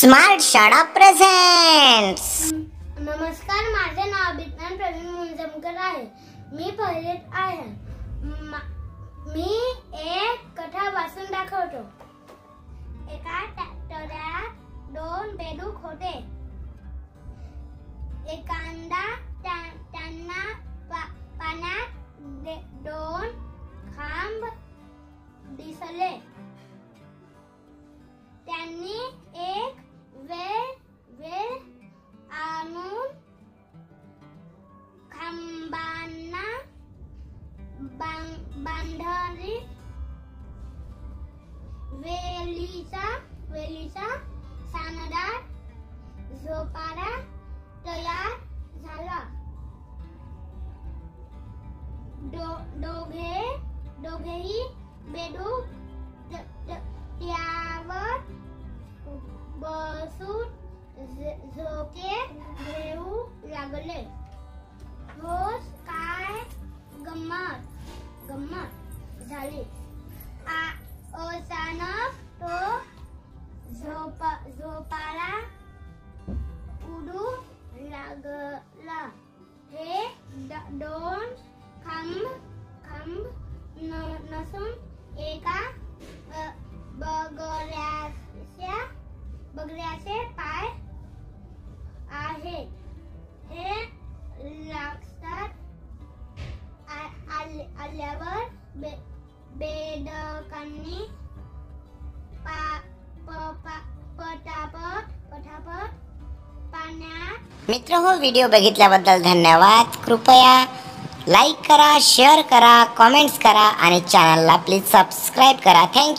Smart शाळा presents. नमस्कार, माझे नाव विज्ञान प्रवीण मुंजमकर आहे। मी पहिलीत आहे। मी एक कथा वाचून दाखवतो। एका ट्रॅक्टरात दोन बेडूक होते। एखादा त्यांना पाण्यात दोन खांब दिसले। त्यांनी एक वेळ आणून खांबांना बांधली। वेलीचा शानदार झोपाळा तयार झाला। दोघेही बेडूक त्यावर बसून झोके घेऊ लागले। रोज काय गंमत झाली। अचानक तो झोपाळा उडू लागला। हे दोन खांब नसून एका बगऱ्याचे पाय आहेत हे लक्षात आल्यावर बेडकांनी पटापट पाण्यात। मित्रहो, व्हिडिओ बघितल्याबद्दल धन्यवाद। कृपया लाईक करा, शेअर करा, कमेंट्स करा आणि चॅनलला प्लीज सबस्क्राईब करा। थँक्यू।